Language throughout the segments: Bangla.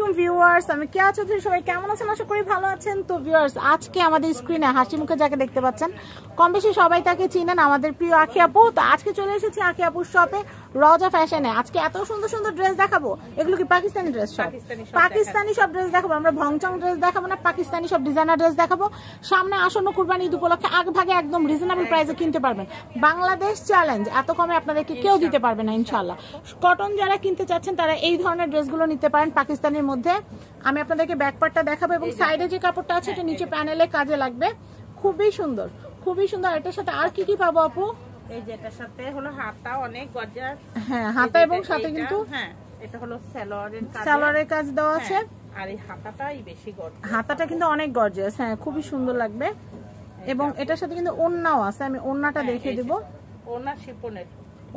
আলাইকুম ভিউয়ার্স, আমি কেয়া চৌধুরী। সবাই কেমন আছেন? আশা করি ভালো আছেন। তো ভিউয়ার্স, আজকে আমাদের স্ক্রিনে হাসি মুখে যাকে দেখতে পাচ্ছেন, কম বেশি সবাই তাকে চিনেন, আমাদের প্রিয় আখি আপু। তো আজকে চলে এসেছি আখি আপুর শপে, রজা ফ্যাশনে। আজকে এত সুন্দর সুন্দর ড্রেস দেখাবো। এগুলো কি পাকিস্তানি ড্রেস? সব পাকিস্তানি সব ড্রেস দেখাবো আমরা। ভংচং ড্রেস দেখাবো না, পাকিস্তানি সব ডিজাইনার ড্রেস দেখাবো। সামনে আসন্ন কুরবানি ঈদ উপলক্ষে আগ ভাগে একদম রিজনেবল প্রাইসে কিনতে পারবেন। বাংলাদেশ চ্যালেঞ্জ, এত কমে আপনাদেরকে কেউ দিতে পারবে না ইনশাআল্লাহ। কটন যারা কিনতে চাচ্ছেন তারা এই ধরনের ড্রেসগুলো নিতে পারেন পাকিস্তানের মধ্যে। আমি আপনাদেরকে ব্যাকপার্টটা দেখাবো এবং সাইডে যে কাপড়টা আছে এটা নিচে প্যানেলে কাজে লাগবে। খুবই সুন্দর, খুবই সুন্দর। এটার সাথে আর কি কি পাবো আপু? এই যে এটার সাথে হলো হাতা, অনেক গর্জিয়াস। হ্যাঁ, হাতা এবং সাথে কিন্তু হ্যাঁ এটা হলো সালোয়ারের কাজ দেওয়া আছে। আর এই হাতাটাই বেশি গর্জিয়াস। হাতাটা কিন্তু অনেক গর্জিয়াস, হ্যাঁ খুবই সুন্দর লাগবে। এবং এটার সাথে কিন্তু ওড়নাও আছে, আমি ওড়নাটা দেখিয়ে দিব।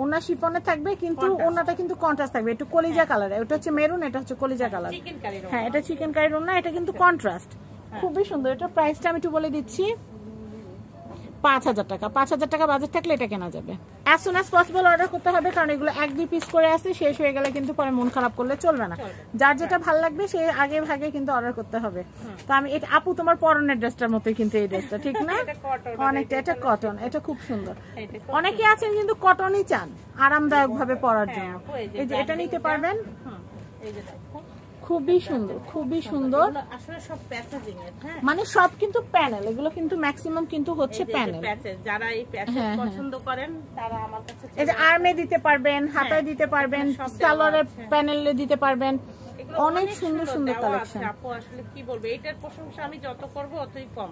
ওড়না শিফনের থাকবে, কিন্তু ওড়নাটা কিন্তু কন্ট্রাস্ট থাকবে, একটু কলিজা কালার। এটা হচ্ছে মেরুন, এটা হচ্ছে কলিজা কালার। হ্যাঁ, এটা চিকেন কারির ওড়না, এটা কিন্তু কন্ট্রাস্ট। খুবই সুন্দর। এটা প্রাইসটা আমি একটু বলে দিচ্ছি, 5000 টাকা। 5000 টাকা বাজেট থাকলে এটা কেনা যাবে। As soon as possible order করতে হবে, কারণ এগুলো 1-2 পিস করে আছে, শেষ হয়ে গেলে কিন্তু পরে মন খারাপ করলে চলবে না। যার যেটা ভালো লাগবে সে আগে ভাগে কিন্তু অর্ডার করতে হবে। তো আমি এটা আপু তোমার পরনের ড্রেসটার মতোই কিন্তু এই ড্রেসটা, ঠিক না? অনেকটা, এটা কটন, এটা খুব সুন্দর। অনেকে আছেন কিন্তু কটনই চান আরামদায়ক ভাবে পরার জন্য, এই যে এটা নিতে পারবেন। এই যে দেখো খুবই সুন্দর, খুবই সুন্দর। আসলে সব প্যাকেজিং এর, হ্যাঁ মানে সব কিন্তু প্যানেল, এগুলো কিন্তু ম্যাক্সিমাম কিন্তু হচ্ছে প্যানেল। যারা এই প্যাকেজ পছন্দ করেন তারা আমার কাছে এই যে আর্মে দিতে পারবেন, হাতায় দিতে পারবেন, সালোয়ারের প্যানেলে দিতে পারবেন। অনেক সুন্দর সুন্দর কালেকশন। আপু আসলে কি বলবো, এটার প্রশংসা আমি যত করব ততই কম।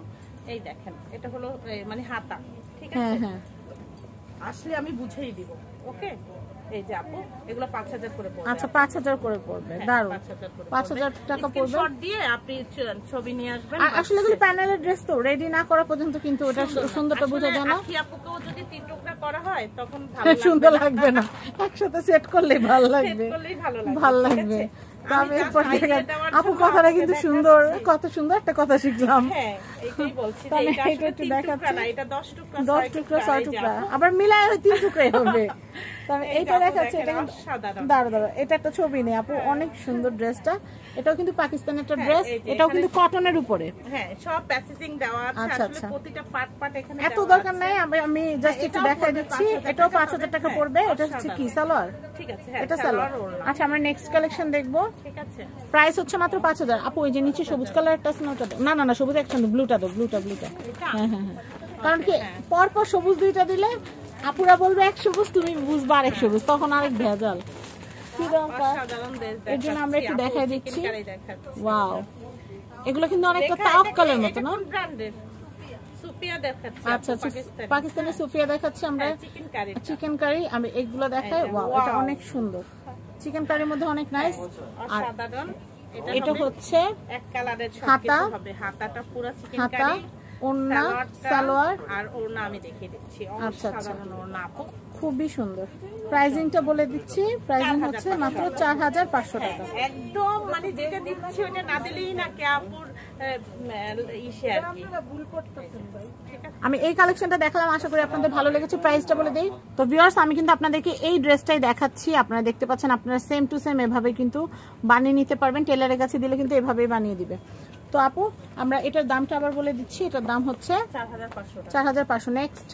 এই দেখেন, এটা হলো মানে হাতা, ঠিক আছে? হ্যাঁ, আসলে আমি বুঝিয়ে দিব। ওকে, এই যে আপু এগুলো 5000 করে পড়বে। আচ্ছা, 5000 করে পড়বে। দারুণ, 5000 টাকা পড়বে। স্ক্রিনশট দিয়ে আপনি ছবি নিয়ে আসবেন। আসলে এগুলো প্যানেলের ড্রেস, তো রেডি না করা পর্যন্ত কিন্তু ওটা সুন্দরটা বোঝা যায় না। আখি আপুকেও যদি 3 টুকরা করা হয় তখন ভালো লাগবে, সুন্দর লাগবে না, একসাথে সেট করলে ভালো লাগবে, ভালো লাগবে। আমি এরপর আপু কথাটা কিন্তু সুন্দর, কত সুন্দর একটা কথা শিখলাম। হ্যাঁ, এইটাই বলছি যে এটা আসলে 3 টুকরা না, এটা 10 টুকরা, 10 টুকরা 6 টুকরা, আবার মিলায় 3 টুকরাই হবে। তবে এইটা দেখাচ্ছে, এটা কিন্তু দাঁড়া, এটা একটা ছবি নেই আপু, অনেক সুন্দর ড্রেসটা। এটাও কিন্তু পাকিস্তানের একটা ড্রেস, এটাও কিন্তু কটনের উপরে। হ্যাঁ, সব প্যাকেজিং দেওয়া আছে। আসলে প্রতিটা পার্ট পার্ট এখানে এত দরকার নাই, আমি জাস্ট একটু দেখাই দিচ্ছি। এটাও 5000 টাকা পড়বে। এটা হচ্ছে কি সালোয়ার? ঠিক আছে, হ্যাঁ এটা সালোয়ার। আচ্ছা, আমরা নেক্সট কালেকশন দেখবো। ঠিক আছে, প্রাইস হচ্ছে মাত্র 5000। আপু ওই যে নিচে সবুজ কালারটা আছে না, ওটা না না না, সবুজ একটা ব্লুটা দাও, ব্লুটা। হ্যাঁ, কারণ কি পরপর সবুজ দুইটা দিলে আপুরা বলবে এক সবুজ, তুমি বুঝবা আরেক সবুজ, তখন আরেক ভেজাল। এর জন্য আমরা একটু দেখাই দিচ্ছি। ওয়াও, এগুলো কিন্তু অনেকটা তাওয়াক্কালের মতো না? আচ্ছা, পাকিস্তানি সুফিয়া দেখাচ্ছি আমরা, চিকেন কারি। আমি এগুলো দেখাই। ওয়াও, এটা অনেক সুন্দর, চিকেন কারির মধ্যে অনেক নাইস। আর এটা হচ্ছে এক কালারের হাতা, হাতাটা পুরো চিকেন হাতা, কারি, ওড়না, সালোয়ার আর ওড়না আমি দেখিয়ে দিচ্ছি। আচ্ছা, সাধারণ ওড়না আপু, খুবই সুন্দর। প্রাইসিংটা বলে দিচ্ছি, প্রাইসিং হচ্ছে মাত্র 4500 টাকা। একদম মানে যেটা দিচ্ছি ওটা না দিলেই না কে আপুর ইসে আর কি। আমি এই কালেকশনটা দেখালাম, আশা করি আপনাদের ভালো লেগেছে। প্রাইসটা বলে দেই। তো ভিউয়ার্স, আমি কিন্তু আপনাদেরকে এই ড্রেসটাই দেখাচ্ছি। আপনারা দেখতে পাচ্ছেন, আপনারা সেম টু সেম এভাবে কিন্তু বানিয়ে নিতে পারবেন। টেলারের কাছে দিলে কিন্তু এভাবেই বানিয়ে দিবে। তো আপু, আমরা এটার দামটা আবার বলে দিচ্ছি। এটার দাম হচ্ছে 4500। নেক্সট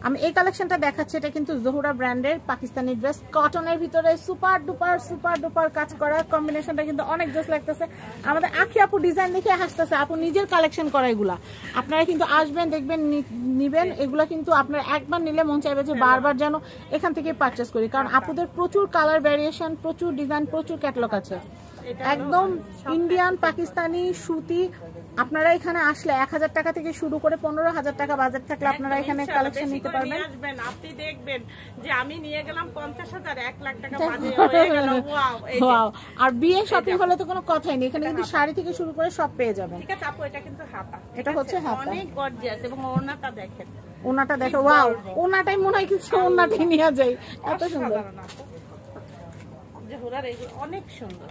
আমি এই কালেকশনটা দেখাচ্ছি। এটা কিন্তু জোহরা ব্র্যান্ডের পাকিস্তানি ড্রেস, কটনের ভিতরে সুপার ডুপার কাজ করা। কম্বিনেশনটা কিন্তু অনেক জোস লাগতেছে। আমাদের আখি আপু ডিজাইন দেখে হাসতেছে। আপু নিজের কালেকশন করা এগুলা, আপনারা কিন্তু আসবেন, দেখবেন, নিবেন। এগুলা কিন্তু আপনারা একবার নিলে মন চাইবে যে বারবার যেন এখান থেকে পারচেস করি, কারণ আপুদের প্রচুর কালার ভ্যারিয়েশন, প্রচুর ডিজাইন, প্রচুর ক্যাটালগ আছে। একদম ইন্ডিয়ান পাকিস্তানি সুতি। আপনারা এখানে আসলে 1000 টাকা থেকে শুরু করে 15000 টাকা বাজেট থাকলে আপনারা এখানে কালেকশন নিতে পারবেন। আপনি দেখবেন যে আমি নিয়ে গেলাম 50000, 1 লাখ টাকা বাজেট হয়ে গেল। ওয়াও, আর বিয়ে শপিং হলে তো কোনো কথাই নেই, এখানে কিন্তু শাড়ি থেকে শুরু করে সব পেয়ে যাবেন। ঠিক আছে আপু, এটা কিন্তু হাতা, এটা হচ্ছে হাতা, অনেক গর্জিয়াস। এবং ওড়নাটা দেখেন, ওড়নাটা দেখো। ওয়াও, ওড়নাটাই মনে হয় কিছু ওড়নাটাই নিয়ে যায়, এত সুন্দর। জোহরার এগুলো অনেক সুন্দর,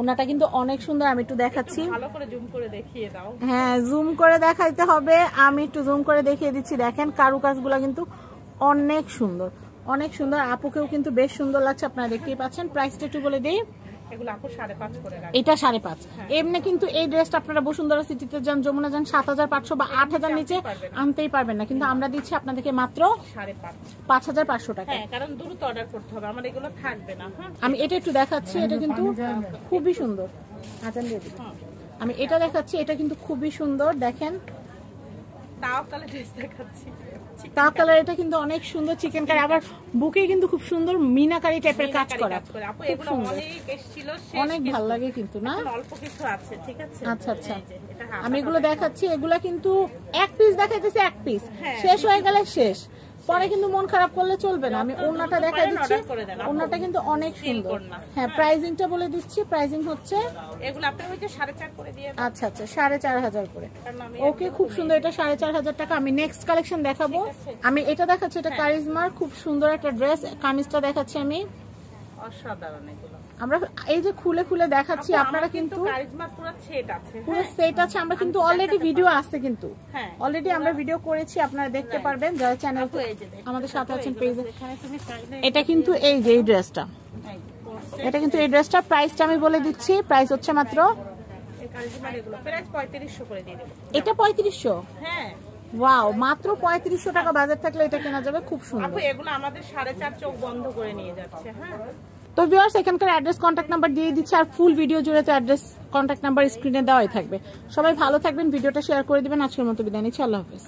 ওনাটা কিন্তু অনেক সুন্দর। আমি একটু দেখাচ্ছি, ভালো করে জুম করে দেখিয়ে দাও। হ্যাঁ, জুম করে দেখাইতে হবে, আমি একটু জুম করে দেখিয়ে দিচ্ছি। দেখেন কারুকাজগুলো কিন্তু অনেক সুন্দর, অনেক সুন্দর। আপুকেও কিন্তু বেশ সুন্দর লাগছে, আপনারা দেখতেই পাচ্ছেন। প্রাইসটা একটু বলে দিই, এগুলো আপু 5.5 করে রাখি। এটা 5.5। এমনি কিন্তু এই ড্রেসটা আপনারা বসুন্ধরা সিটিতে যান, যমুনা যান 7,500 বা 8,000 নিচে আনতেই পারবেন না, কিন্তু আমরা দিচ্ছি আপনাদেরকে মাত্র 5,500 টাকা। হ্যাঁ, কারণ দ্রুত অর্ডার করতে হবে, আমার এগুলো থাকবে না। হ্যাঁ, আমি এটা একটু দেখাচ্ছি, এটা কিন্তু খুবই সুন্দর। আজান দিয়ে দিই। আমি এটা দেখাচ্ছি, এটা কিন্তু খুবই সুন্দর, দেখেন তাও কালার ড্রেস দেখাচ্ছি। তাও কালার, এটা কিন্তু অনেক সুন্দর চিকেন কারি, আবার বুকে কিন্তু খুব সুন্দর মিনাকারি টাইপের কাজ করা। আপু এগুলো অনেক এসেছিল, অনেক ভালো লাগে কিন্তু না, অল্প কিছু আছে। ঠিক আছে, আচ্ছা আচ্ছা। আমি এগুলো দেখাচ্ছি, এগুলা কিন্তু এক পিস দেখাইতেছি, এক পিস শেষ হয়ে গেলে শেষ, পরে কিন্তু মন খারাপ করলে চলবে না। আমি ওন্নাটা দেখাই দিচ্ছি, ওন্নাটা কিন্তু অনেক সুন্দর। হ্যাঁ, প্রাইসিংটা বলে দিচ্ছি, প্রাইসিং হচ্ছে এগুলো আপনি ওই যে 4.5 করে দিয়ে। আচ্ছা আচ্ছা, 4,500 করে। ওকে, খুব সুন্দর, এটা 4,500 টাকা। আমি নেক্সট কালেকশন দেখাবো। আমি এটা দেখাচ্ছি, এটা কারিজমার খুব সুন্দর একটা ড্রেস, কামিজটা দেখাচ্ছি আমি, অসাধারণ এগুলো। আমরা এই যে খুলে খুলে দেখাচ্ছি, আপনারা কিন্তু কারিজমার পুরো সেট আছে, পুরো সেট আছে। আমরা কিন্তু অলরেডি ভিডিও আছে, কিন্তু অলরেডি আমরা ভিডিও করেছি, আপনারা দেখতে পারবেন যারা চ্যানেল আমাদের সাথে আছেন পেজে। এটা কিন্তু এই যে এই ড্রেসটা, এটা কিন্তু এই ড্রেসটা প্রাইসটা আমি বলে দিচ্ছি, প্রাইস হচ্ছে মাত্র প্রাইস 3500 করে দিয়ে দেব। এটা 3500? হ্যাঁ, ওয়াও, মাত্র 3500 টাকা বাজার থাকলে এটা কেনা যাবে, খুব সুন্দর। আপু এগুলো আমাদের 4.5 চোখ বন্ধ করে নিয়ে যাচ্ছে। হ্যাঁ, তো ভিউয়ার্স, এখানকার অ্যাড্রেস কন্ট্যাক্ট নাম্বার দিয়ে দিচ্ছি, আর ফুল ভিডিও জুড়ে তো অ্যাড্রেস কন্ট্যাক্ট নাম্বার স্ক্রিনে দেওয়াই থাকবে। সবাই ভালো থাকবেন, ভিডিওটা শেয়ার করে দিবেন। আজকের মতো বিদায় নিচ্ছি, আল্লাহ হাফেজ।